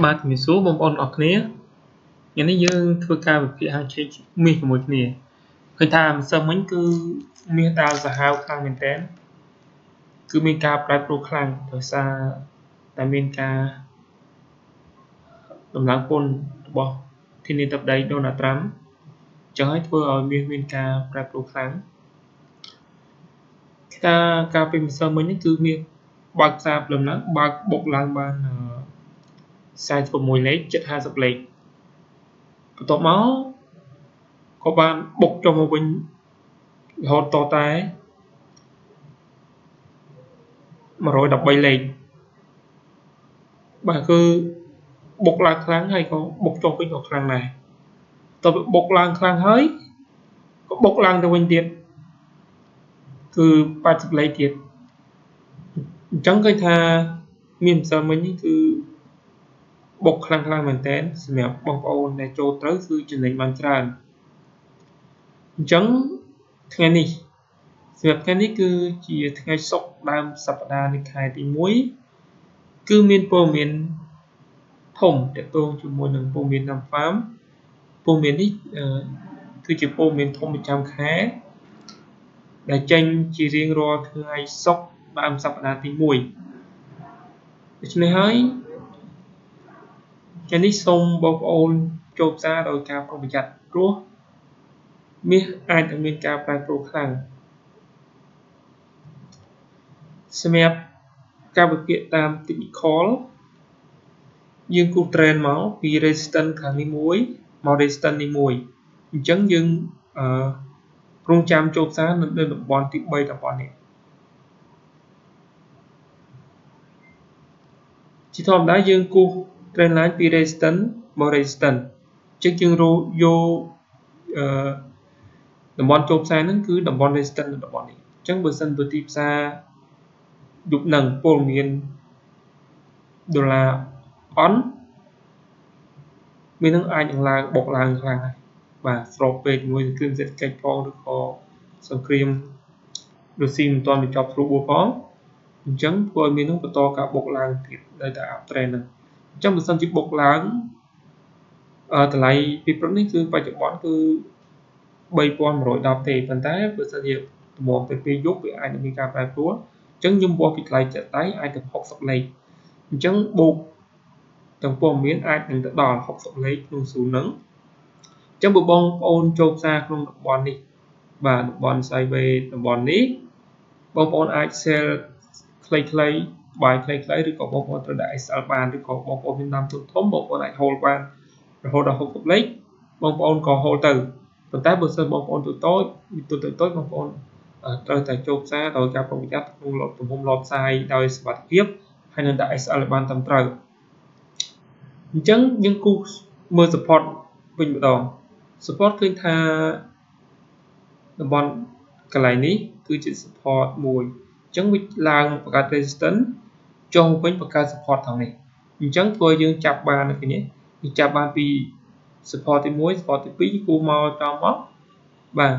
បាទជំរាបសួរបងប្អូនអរគ្នាថ្ងៃនេះយើងធ្វើការវិភាគហាងឆេកមាសជាមួយគ្នាឃើញថាម្សិលមិញគឺមាសដាល់សាហាវខ្លាំងមែនទែនគឺមានការប្រែប្រួលខ្លាំងដោយសារតែមានការដំឡើងពន្ធរបស់ធានាទឹកដីដូណាល់ត្រាំអញ្ចឹងហើយធ្វើឲ្យមាសមានការប្រែប្រួលខ្លាំងថាការពីម្សិលមិញនេះគឺមាសបើកផ្សារព្រលឹមឡើងបើកបុកឡើងបាន46លេខជិត50លេខបន្ទាប់មកក៏បានបុកចុះមកវិញរហូតតតែ113លេខបាទគឺបុកឡើងខ្លាំងហើយក៏បុកចុះវិញក៏ខ្លាំងដែរតើបុកឡើងខ្លាំងហើយក៏បុកឡើងទៅវិញទៀតគឺ80លេខទៀតអញ្ចឹងឃើញថាមានម្សិលមិញនេះគឺបុកខ្លាំងមែនតើសម្រាប់បងប្អូនដែលចូលត្រូវគឺចំណេញបានច្រើនអញ្ចឹងថ្ងៃនេះសម្រាប់ថ្ងៃនេះគឺជាថ្ងៃសុក្រដើមសប្តាហ៍នៃខែទី1គឺមានព័ត៌មានធំទាក់ទងជាមួយនឹងព័ត៌មានតាមហ្វាមព័ត៌មាននេះគឺជាព័ត៌មានធំប្រចាំខែដែលចេញជារៀងរាល់ថ្ងៃសុក្រដើមសប្តាហ៍ទី1ដូច្នេះហើយថ្ងៃនេះសូមបងប្អូនចូលផ្សារដោយការប្រុងប្រយ័ត្នព្រោះមាសអាចនឹងមានការប្រែប្រួលខ្លាំងសម្រាប់ការវិភាគតាម technical យើងគូស trend មកពី resistance ខាងនេះមួយមក resistance នេះមួយអញ្ចឹងយើងរងចាំចូលផ្សារនៅតំបន់ទី3តំបន់នេះជាធម្មតាយើងគូស trend line ពី resistance មក resistance អញ្ចឹងយើងយកតំបន់ចូលផ្សារហ្នឹងគឺតំបន់ resistance នៅតំបន់នេះអញ្ចឹងបើសិនបើទីផ្សារយប់នឹងព័ត៌មានដុល្លារអន់មាននឹងអាចនឹងឡើងបុកឡើងខ្លាំងហើយបាទស្របពេលជាមួយសង្គ្រាមសេដ្ឋកិច្ចផងឬក៏សង្គ្រាមរុស្ស៊ីមិនទាន់បញ្ចប់ស្រួលបួលផងអញ្ចឹងធ្វើឲ្យមាននឹងបន្តការបុកឡើងទៀតនៅតែ up trend ហ្នឹងអញ្ចឹងបើសិនជាបុកឡើងតម្លៃពីព្រឹកនេះគឺបច្ចុប្បន្នគឺ3110ទេប៉ុន្តែបើសិនជាតម្រទៅពេលយប់វាអាចនឹងមានការប្រែប្រួលអញ្ចឹងខ្ញុំបោះពីថ្លៃចាក់ដៃអាចទៅ60លេខអញ្ចឹងបូកទាំងព័ត៌មានអាចនឹងទៅដល់60លេខក្នុងស៊ូនឹងអញ្ចឹងបើបងប្អូនចូលផ្សារក្នុងតំបន់នេះបាទតំបន់ sideways តំបន់នេះបងប្អូនអាច sell ខ្លីៗ buy ខ្លីៗឬក៏បងប្អូនត្រូវដាក់ SL បានឬក៏បងប្អូនមានដាំទុនធំបងប្អូនអាច hold បានរហូតដល់60លេខបងប្អូនក៏ hold ទៅប៉ុន្តែបើសិនបងប្អូនតូចបងប្អូនត្រូវតែចូលផ្សារដោយការប្រុងប្រយ័ត្នក្នុងទំហំលបផ្សាយដោយសុវត្ថិភាពហើយនឹងដាក់ SL ឲ្យបានត្រឹមត្រូវអញ្ចឹងយើងគូសមើល support វិញម្ដង support ឃើញថាតំបន់កន្លែងនេះគឺជា support មួយអញ្ចឹងវាឡើងបង្កើត resistance ចុះវិញបង្កើត support ថងនេះអញ្ចឹងធ្វើយើងចាប់បាននៅនេះយើងចាប់បានពី support ទី1 support ទី2គូមកចំមកបាទ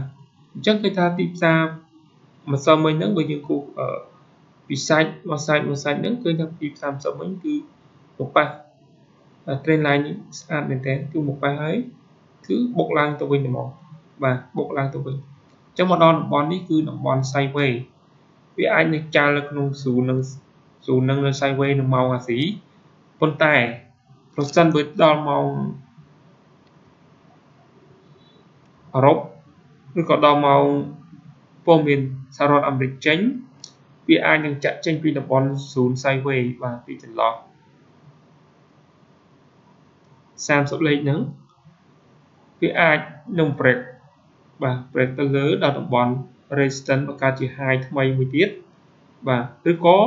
អញ្ចឹងគេថាទីផ្សារម្សិលមិញហ្នឹងបើយើងគូពីសាច់មកសាច់ហ្នឹងគឺថាទីផ្សារម្សិលមិញគឺមកប៉ះ trend line នេះស្អាតមែនតើគឺមកប៉ះហើយគឺបុកឡើងទៅវិញហ្មងបាទបុកឡើងទៅវិញអញ្ចឹងមកដល់តំបន់នេះគឺតំបន់ sideways វាអាចនឹងចាល់នៅក្នុងស៊ូនឹងនៅ sideways នៅម៉ោងអាស៊ីប៉ុន្តែប្រសិនបើដល់ម៉ោងអឺរ៉ុបឬក៏ដល់ម៉ោងព័ត៌មានសហរដ្ឋអាមេរិកចេញវាអាចនឹងចាក់ចេញពីតំបន់ zone sideways បាទពីចន្លោះ30លេខហ្នឹងវាអាចនឹង break បាទ break ទៅលើដល់តំបន់ resistance បង្កើតជា high ថ្មីមួយទៀតបាទឬក៏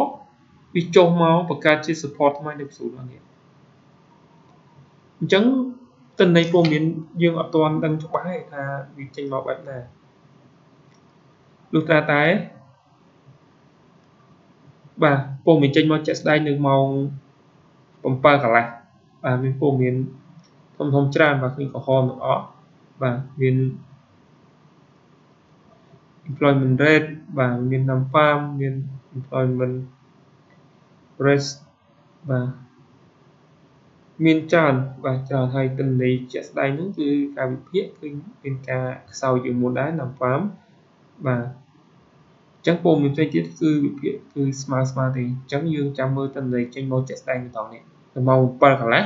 វាចុះមកបង្កើតជា support ថ្មីនៅស៊ូននេះអញ្ចឹងទិន្នន័យព័ត៌មានយើងអត់ទាន់ដឹងច្បាស់ទេថាវាចេញមកបែបណាលុះត្រាតែបាទព័ត៌មានចេញមកជាក់ស្ដែងនៅម៉ោង7កន្លះបាទមានព័ត៌មានធំច្រើនបាទគឺក្រហមទាំងអស់បាទមាន employment rate បាទមាន non-farm មាន employment rate បាទ មានច្រើនបាទច្រើនហើយទិន្នន័យជាក់ស្ដែងហ្នឹងគឺការវិភាគគឺមានការខ្សោយជាងមុនដែរណាំហ្វាមបាទអញ្ចឹងព័ត៌មានផ្សេងទៀតគឺវិភាគគឺស្មើទេអញ្ចឹងយើងចាំមើលទិន្នន័យចេញមកជាក់ស្ដែងម្ដងនេះដល់ម៉ោង7កន្លះ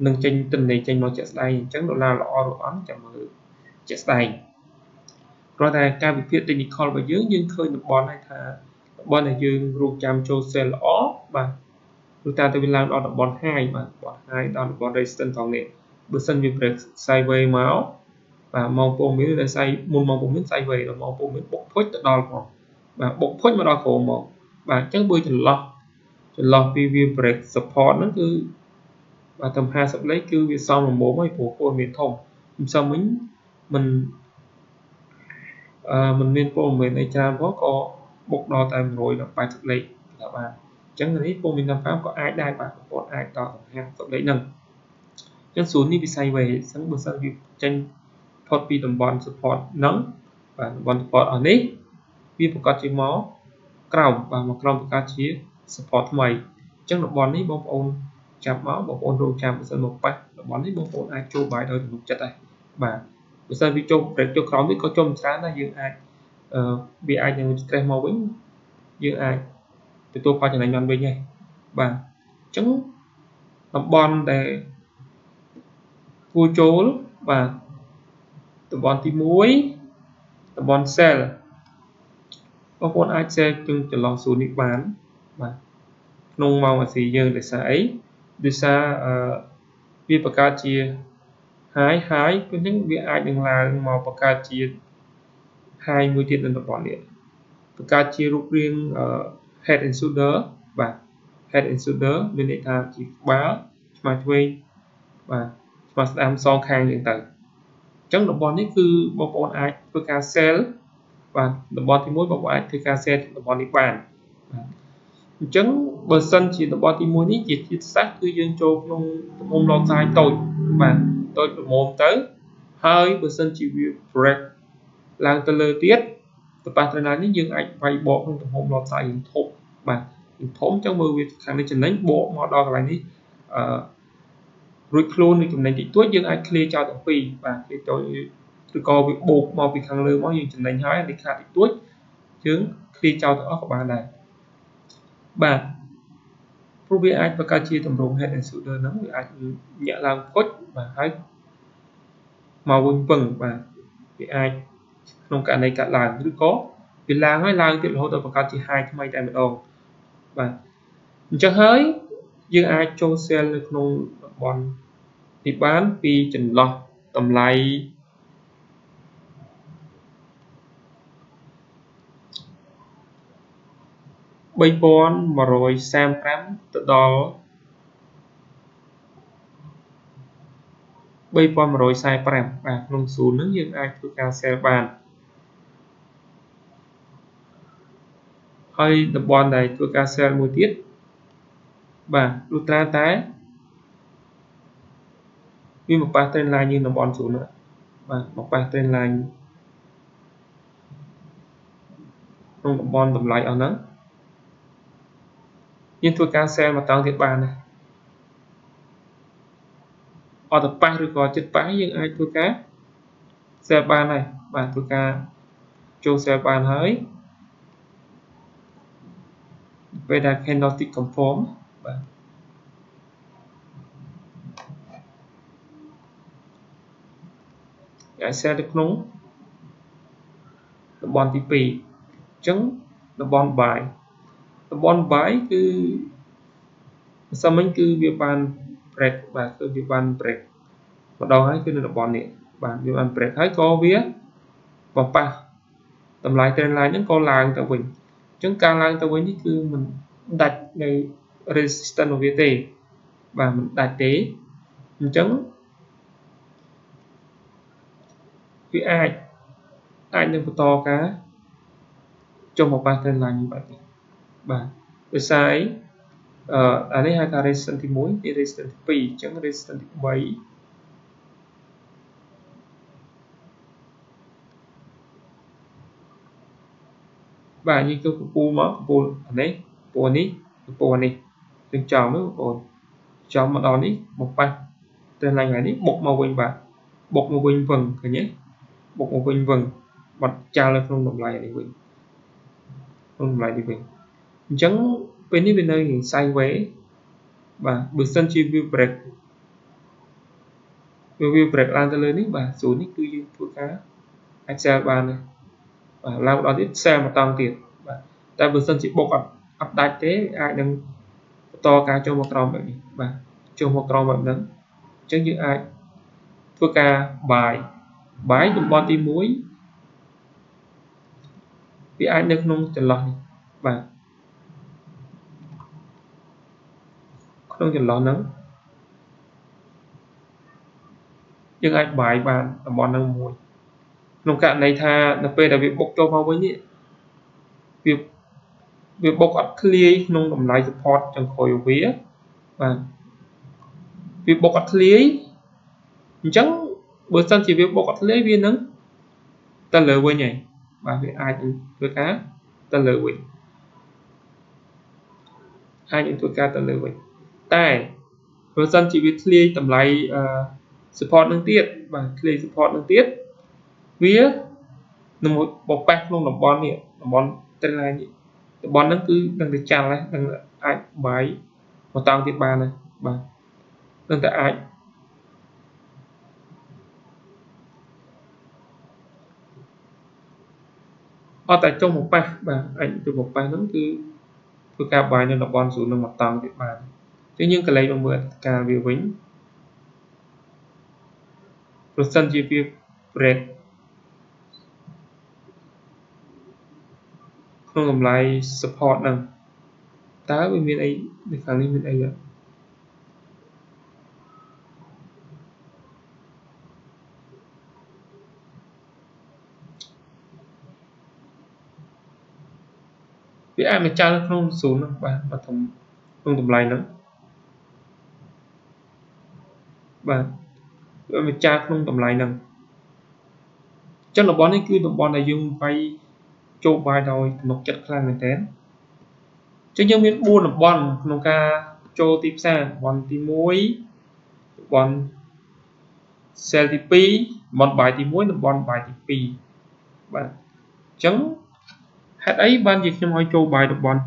នឹងចេញទិន្នន័យចេញមកជាក់ស្ដែងអញ្ចឹងដុល្លារល្អឬអន់ចាំមើលជាក់ស្ដែងគ្រាន់តែការវិភាគ technical របស់យើងឃើញតំបន់ហើយថាតំបន់ដែលយើងរងចាំចូល sell ល្អបាទព្រោះតែវាឡើងដល់តំបន់ high បាទតំបន់ high ដល់តំបន់ resistance ផងនេះបើសិនវា break sideways មកបាទមកពងមានតែស្អីមុនមកពងមាន sideways ដល់មកពងមានបុកភុចទៅដល់ផងបាទបុកភុចមកដល់ក្រោមមកបាទអញ្ចឹងបើចន្លោះពីវា break support ហ្នឹងគឺបាទត្រឹម50លេខគឺវាសមល្មមហើយព្រោះព័ត៌មានធំមិនសមវិញមិនមានព័ត៌មានអីច្រើនផងក៏បុកដល់តែ180លេខថាបាទអញ្ចឹងនេះព័ត៌មានតាមក៏អាចដែរបាទបងប្អូនអាចដល់50លេខហ្នឹងអញ្ចឹង0នេះវា sideways អញ្ចឹងបើសិនវាចេញផុតពីតំបន់ support ហ្នឹងបាទតំបន់ support អស់នេះវាប្រកាសជាមកក្រោមបាទមកក្រោមប្រកាសជា support ថ្មីអញ្ចឹងតំបន់នេះបងប្អូនចាប់មកបងប្អូនរងចាំបើសិនមកប៉ះតំបន់នេះបងប្អូនអាចចូលបាយដោយទំនុកចិត្តដែរបាទបើសិនវាចូល break ចូលក្រោមនេះក៏ចូលច្រើនដែរយើងអាចវាអាចនឹង stress មកវិញយើងអាចទទួលផលចំណេញបានវិញហើយបាទអញ្ចឹងតំបន់ដែលគួរចូលបាទតំបន់ទី1តំបន់ sell បងប្អូនអាច sell ជើងចន្លោះ0នេះបានបាទក្នុងម៉ោងអាស៊ីយើងដោយសារអីដោយសារវាបង្កើតជា high អញ្ចឹងវាអាចនឹងឡើងមកបង្កើតជា high មួយទៀតនៅតំបន់នេះបង្កើតជារូបរាងhead and shoulder បាទ head and shoulder មានន័យថាជាក្បាលឆ្មាឆ្វេងបាទឆ្មាស្ដាំសងខាងយ៉ាងទៅអញ្ចឹងតំបន់នេះគឺបងប្អូនអាចធ្វើការ sell បាទតំបន់ទី1បងប្អូនអាចធ្វើការ sell តំបន់នេះបានបាទអញ្ចឹងបើសិនជាតំបន់ទី1នេះជាចិត្តសាស្ត្រគឺយើងចូលក្នុងទំហំ lot size តូចបាទតូចប្រមូលទៅហើយបើសិនជាវា break ឡើងទៅលើទៀតទៅប៉ះត្រង់ណានេះយើងអាចវាយបកក្នុងទំហំ lot size ធំបាទធំអញ្ចឹងមើលវាខាងនេះចំណេញបកមកដល់កន្លែងនេះរួចខ្លួននឹងចំណេញតិចតួចយើងអាច clear ចោលទាំងពីរបាទ clear ចោលឬក៏វាបូកមកពីខាងលើមកយើងចំណេញហើយនេះខាតតិចតួចយើង clear ចោលទាំងអស់ក៏បានដែរបាទព្រោះវាអាចបង្កើតជាតម្រង head and shoulder ហ្នឹងវាអាចញាក់ឡើងផ្គុចបាទហើយមកវិញពឹងបាទវាអាចក្នុងករណីកាត់ឡើងឬក៏វាឡើងហើយឡើងទៀតរហូតដល់បង្កើតជា high ថ្មីតែម្ដងបាទអញ្ចឹងហើយយើងអាចចូល sell នៅក្នុងតំបន់នេះបានពីចន្លោះតម្លៃ3135ទៅដល់3145បាទក្នុង0ហ្នឹងយើងអាចធ្វើការ sell បានហើយតំបន់ដែលធ្វើការ sell មួយទៀតបាទលុះត្រាតែវាមកប៉ះ trend line យើងតំបន់0ហ្នឹងបាទមកប៉ះ trend line ក្នុងតំបន់តម្លៃអស់ហ្នឹងយើងធ្វើការ sell មកតង់ទៀតបានដែរអត់ទៅប៉ះឬក៏ចិត្តប៉ះយើងអាចធ្វើការ sell បានហើយបាទធ្វើការចូល sell បានហើយពេលដែល candlestick conform បាទអាច sell ទៅក្នុងតំបន់ទី2អញ្ចឹងតំបន់ buy គឺម្សិលមិញគឺវាបាន break បាទគឺវាបាន break ម្ដងហើយគឺនៅតំបន់នេះបាទវាបាន break ហើយក៏វាបប៉ះតម្លៃ trend line ហ្នឹងក៏ឡើងទៅវិញអញ្ចឹងការឡើងទៅវិញនេះគឺមិនដាច់នៅ resistance របស់វាទេបាទមិនដាច់ទេអញ្ចឹងវាអាចនឹងបន្តការចុះមកប៉ះ trend line បាទដោយសារអីអានេះហៅថា resistance ទី1នេះ resistance ទី2អញ្ចឹង resistance ទី3បាទយើងចូលពពូលមកពពូលនេះពពូលនេះពពូលនេះយើងចង់មើលបងប្អូន chọn một đòn đi một ba tên là ngày đi một màu quỳnh và một màu quỳnh vừng cái nhé một màu quỳnh vừng bật cha lên không đồng lại đi quỳnh không đồng lại đi quỳnh chẳng bênนี้เป็นnơi hình sai vé và bữa sân chi view break lan lên ní và số ní cứ như thua cá Excel bàn này và làm đó tiếp xe mà tăng tiền và ta bữa sân chỉ bộc ập đại tế ai đang to cá cho một tròn vậy và cho một tròn vậy đó chứ như ai thua cá bài bái đồng bon tim muối vì ai được nông chần lọt và không chần lọt nắng nhưng ai bài bàn đồng bon năng muối nông cạn này tha là về là việc bộc cho vào với nhỉ việc việc bộc ập clear nông đồng lại support trong khối vía và việc bộc ập clear chẳng bữa sau chỉ việc bộc ập clear viên nắng ta lỡ với nhảy và việc ai cũng với cá ta lỡ với ai những tuổi ca ta lỡ với tại bữa sau chỉ việc clear tầm lại support nâng tiết và clear support nâng tiết vía là một bộc bạc luôn đồng bon này đồng bon tên là gì đồng bon nó cứ đang được tràn lại đang ai bài một tăng tiết ba này và đang tại ai ở tại trong một ba và ảnh từ một ba nó cứ cả bài nên đồng bon xuống là một tăng tiết ba thế nhưng cái lấy đồng mượn cả biểu vĩnh percent GP rate ក្នុងតម្លៃ support ហ្នឹងតើវាមានអីនៅខាងនេះមានអីវាអាចមកចាល់ក្នុង0ហ្នឹងបាទមកក្នុងតម្លៃហ្នឹងបាទវាមកចាល់ក្នុងតម្លៃហ្នឹងអញ្ចឹងតំបន់នេះគឺតំបន់ដែលយើងវាយចូលបាយដោយទំនុកចិត្តខ្លាំងមែនទែនអញ្ចឹងយើងមាន4តំបន់ក្នុងការចូលទីផ្សារតំបន់ទី1តំបន់ sell ទី2តំបន់បាយទី1តំបន់បាយទី2បាទអញ្ចឹងហេតុអីបានជាខ្ញុំឲ្យចូលបាយតំបន់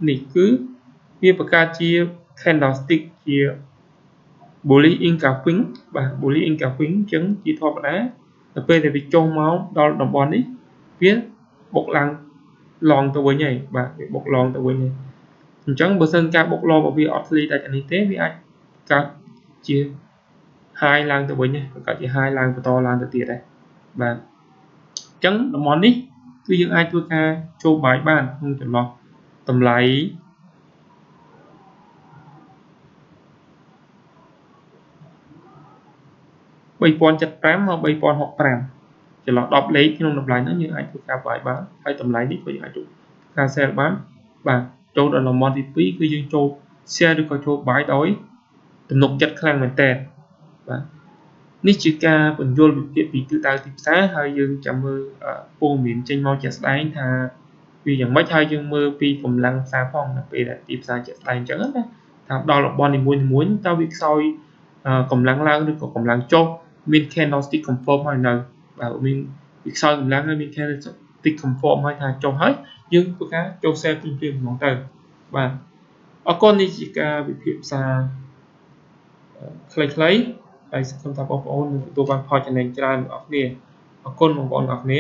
នេះគឺវាបង្កើតជា candlestick ជា bullish engulfing បាទ bullish engulfing អញ្ចឹងជាធម្មតាដល់ពេលដែលវាចុះមកដល់តំបន់នេះវាបុកឡើងឡងទៅវិញហើយបាទវាបុកឡងទៅវិញហើយអញ្ចឹងបើសិនការបុកឡងរបស់វាអត់ធ្លាយដាច់អានេះទេវាអាចកើតជា high ឡើងទៅវិញបង្កើតជា high ឡើងបន្តឡើងទៅទៀតដែរបាទអញ្ចឹងតំបន់នេះគឺយើងអាចធ្វើការចូលបាយបានក្នុងចន្លោះតម្លៃ3075មក3065ចន្លោះ10លេខក្នុងតម្លៃហ្នឹងយើងអាចធ្វើការបាយបានហើយតម្លៃនេះក៏យើងអាចចូលការ sell បានបាទចូលដល់តំបន់ទី2គឺយើងចូល share ឬក៏ចូលបាយដោយទំនុកចិត្តខ្លាំងមែនតើបាទនេះជាការបញ្យល់វិភាគពីទិសដៅទីផ្សារហើយយើងចាំមើលព័ត៌មានចេញមកជាក់ស្ដែងថាវាយ៉ាងម៉េចហើយយើងមើលពីកម្លាំងផ្សារផងនៅពេលដែលទីផ្សារជាក់ស្ដែងអញ្ចឹងណាថាដល់តំបន់នីមួយៗតើវាខ្សោយកម្លាំងឡើងឬក៏កម្លាំងចុះមាន candlestick confirm ហើយនៅបាទមានវាខ្សោយកម្លាំងហើយមាន candlestick confirm ហើយថាចុះហើយយើងធ្វើការចូល sell ព្រាមៗហ្មងទៅបាទអរគុណនេះជាការវិភាគផ្សារខ្លីៗហើយសូមថាបងប្អូននឹងទទួលបានផលចំណេញច្រើនបងប្អូនអរគុណបងប្អូនអរគ្នា